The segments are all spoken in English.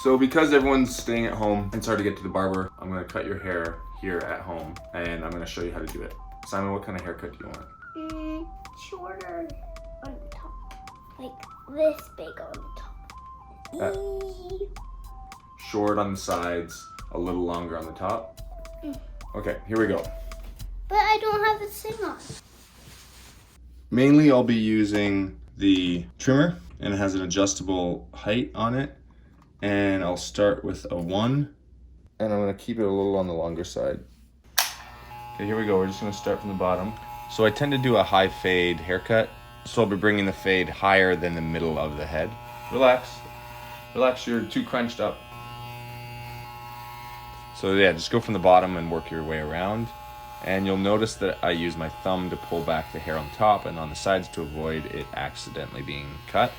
So because everyone's staying at home, it's hard to get to the barber, I'm gonna cut your hair here at home and I'm gonna show you how to do it. Simon, what kind of haircut do you want? Shorter on the top. Like this big on the top. Short on the sides, a little longer on the top. Okay, here we go. But I don't have this thing on. Mainly I'll be using the trimmer and it has an adjustable height on it. And I'll start with a 1 and I'm gonna keep it a little on the longer side. Okay, here we go. We're just gonna start from the bottom. So I tend to do a high fade haircut. So I'll be bringing the fade higher than the middle of the head. Relax. Relax, you're too crunched up. So yeah, just go from the bottom and work your way around. And you'll notice that I use my thumb to pull back the hair on top and on the sides to avoid it accidentally being cut.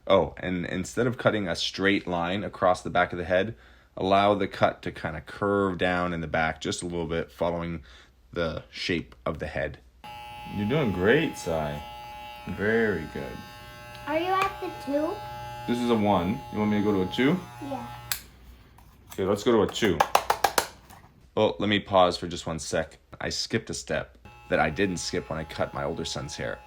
Oh, and instead of cutting a straight line across the back of the head, allow the cut to kind of curve down in the back just a little bit, following the shape of the head. You're doing great, Sai. Very good. Are you at the 2? This is a 1. You want me to go to a 2? Yeah. Okay, let's go to a 2. Well, let me pause for just 1 sec. I skipped a step that I didn't skip when I cut my older son's hair,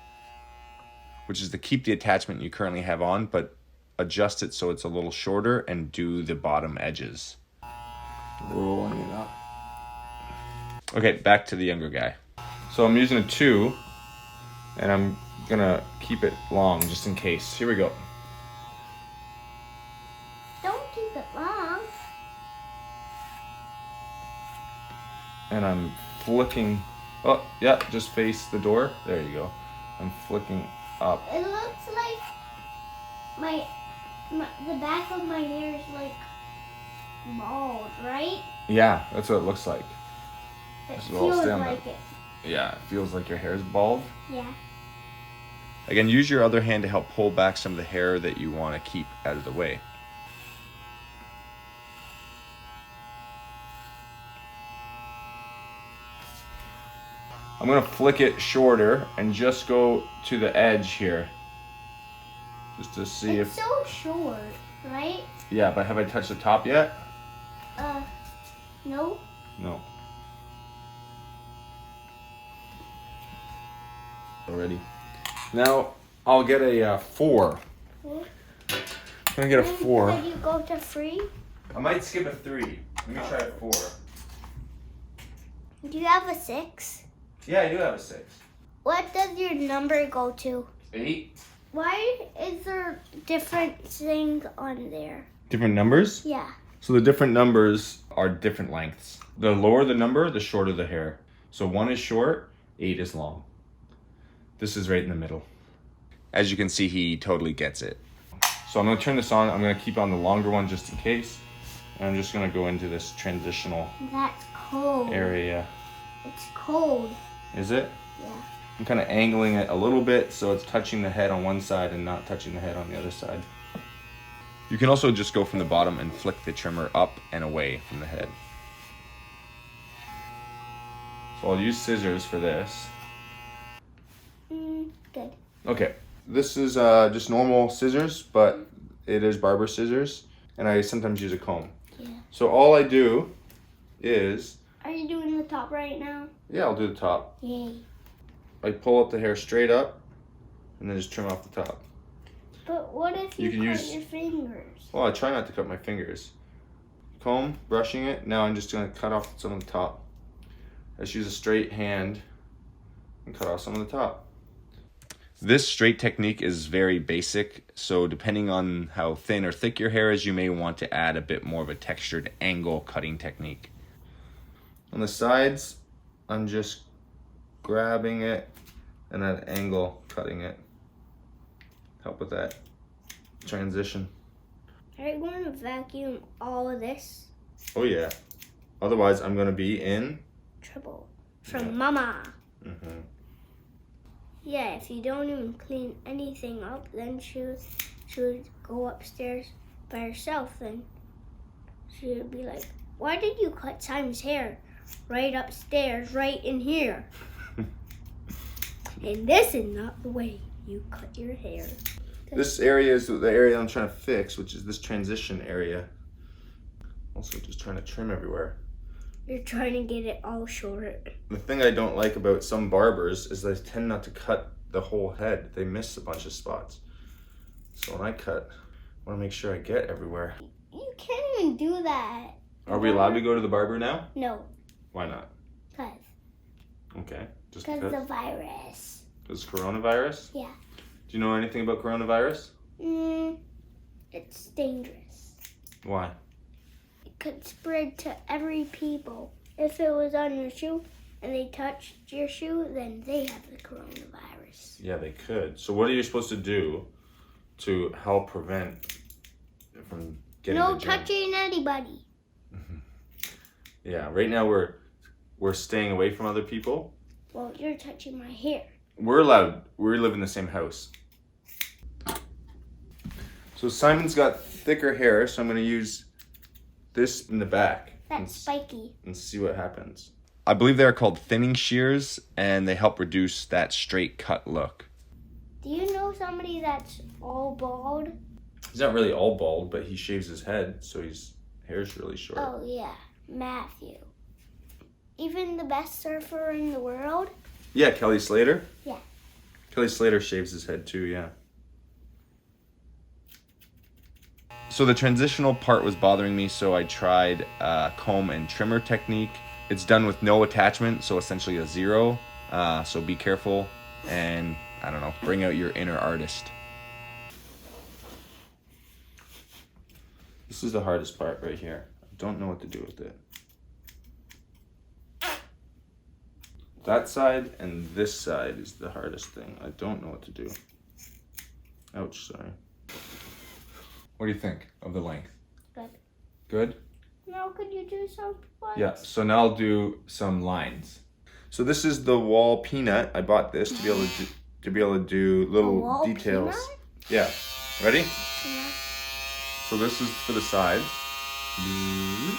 which is to keep the attachment you currently have on, but adjust it so it's a little shorter and do the bottom edges. Rolling it up. Okay, back to the younger guy. So I'm using a 2, and I'm gonna keep it long just in case. Here we go. Don't keep it long. And I'm flicking, oh, yeah, just face the door. There you go. I'm flicking up. It looks like the back of my hair is like bald, right? Yeah, that's what it looks like. It So I'll feels stay on like that. it. Yeah, it feels like your hair is bald. Yeah. Again, use your other hand to help pull back some of the hair that you want to keep out of the way. I'm going to flick it shorter and just go to the edge here. Just to see It's if... so short, right? Yeah, but have I touched the top yet? No. No. Already. Now, I'll get a 4. I'm going to get a 4. Did you go to 3? I might skip a 3. Let me try a 4. Do you have a 6? Yeah, I do have a 6. What does your number go to? 8. Why is there different things on there? Different numbers? Yeah. So the different numbers are different lengths. The lower the number, the shorter the hair. So 1 is short, 8 is long. This is right in the middle. As you can see, he totally gets it. So I'm going to turn this on. I'm going to keep on the longer one just in case. And I'm just going to go into this transitional That's cold. area. It's cold. Is it? Yeah. I'm kind of angling it a little bit so it's touching the head on one side and not touching the head on the other side. You can also just go from the bottom and flick the trimmer up and away from the head. So I'll use scissors for this. Good. Okay, this is just normal scissors, but it is barber scissors, and I sometimes use a comb. Yeah. So all I do is... Are you doing the top right now? Yeah, I'll do the top. Yay. I pull up the hair straight up, and then just trim off the top. But what if you can cut use- your fingers? Well, I try not to cut my fingers. Comb, brushing it. Now I'm just going to cut off some of the top. I just use a straight hand and cut off some of the top. This straight technique is very basic, so depending on how thin or thick your hair is, you may want to add a bit more of a textured angle cutting technique. On the sides, I'm just grabbing it and at an angle cutting it. Help with that transition. Are you going to vacuum all of this? Oh yeah. Otherwise, I'm going to be in Trouble. From Mama. Mm-hmm. Yeah, if you don't even clean anything up, then she would go upstairs by herself, and she would be like, why did you cut Simon's hair right upstairs, right in here? And this is not the way you cut your hair. This area is the area I'm trying to fix, which is this transition area. Also just trying to trim everywhere. You're trying to get it all short. The thing I don't like about some barbers is they tend not to cut the whole head. They miss a bunch of spots. So when I cut, I want to make sure I get everywhere. You can't even do that. Are we allowed to go to the barber now? No. Why not? Because. Okay. Just Because because? the virus. Because coronavirus? Yeah. Do you know anything about coronavirus? It's dangerous. Why? It could spread to every people. If it was on your shoe and they touched your shoe, then they have the coronavirus. Yeah, they could. So what are you supposed to do to help prevent it from getting No the germ? touching anybody. Yeah, right now we're staying away from other people. Well, you're touching my hair. We're allowed. We live in the same house. So Simon's got thicker hair, so I'm going to use this in the back. That's spiky. And see what happens. I believe they're called thinning shears, and they help reduce that straight cut look. Do you know somebody that's all bald? He's not really all bald, but he shaves his head, so his hair's really short. Oh, yeah. Matthew. Even the best surfer in the world? Yeah, Kelly Slater? Yeah. Kelly Slater shaves his head too, yeah. So the transitional part was bothering me, so I tried comb and trimmer technique. It's done with no attachment, so essentially a zero. So be careful and, I don't know, bring out your inner artist. This is the hardest part right here. I don't know what to do with it. That side and this side is the hardest thing. I don't know what to do. Ouch, sorry. What do you think of the length? Good. Good? Now could you do some ones? Yeah, so now I'll do some lines. So this is the wall peanut. I bought this to be able to do little wall details. peanut? Yeah. Ready? Yeah. So this is for the sides. I'm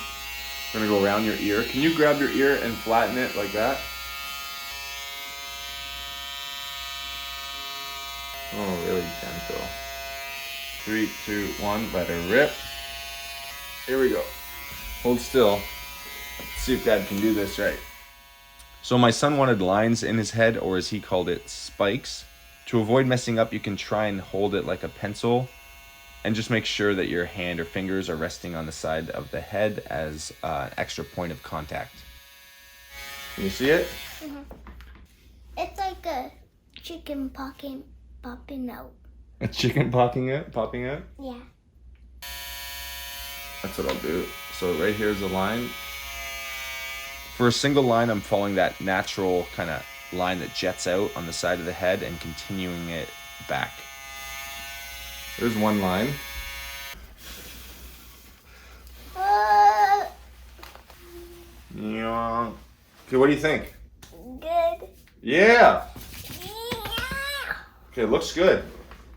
gonna go around your ear. Can you grab your ear and flatten it like that? Oh, really gentle. 3, 2, 1, let her rip. Here we go. Hold still. Let's see if Dad can do this right. So my son wanted lines in his head, or as he called it, spikes. To avoid messing up, you can try and hold it like a pencil, and just make sure that your hand or fingers are resting on the side of the head as an extra point of contact. Can you see it? Mm-hmm. It's like a chicken popping out. A chicken popping out? Yeah. That's what I'll do. So right here's a line. For a single line, I'm following that natural kind of line that jets out on the side of the head and continuing it back. There's one line. Yeah. Okay, what do you think? Good. Yeah. Yeah. Okay, it looks good.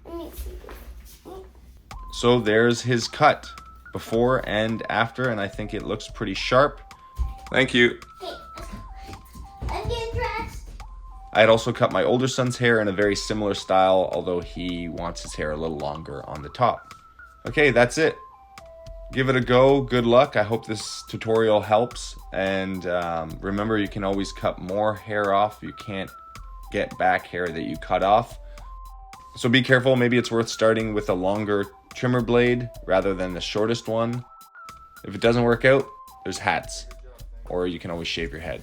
Let me see. So there's his cut before and after, and I think it looks pretty sharp. Thank you. Okay, let's go. I'm getting dressed. I had also cut my older son's hair in a very similar style, although he wants his hair a little longer on the top. Okay, that's it. Give it a go. Good luck. I hope this tutorial helps. And remember, you can always cut more hair off. You can't get back hair that you cut off. So be careful. Maybe it's worth starting with a longer trimmer blade rather than the shortest one. If it doesn't work out, there's hats. Or you can always shave your head.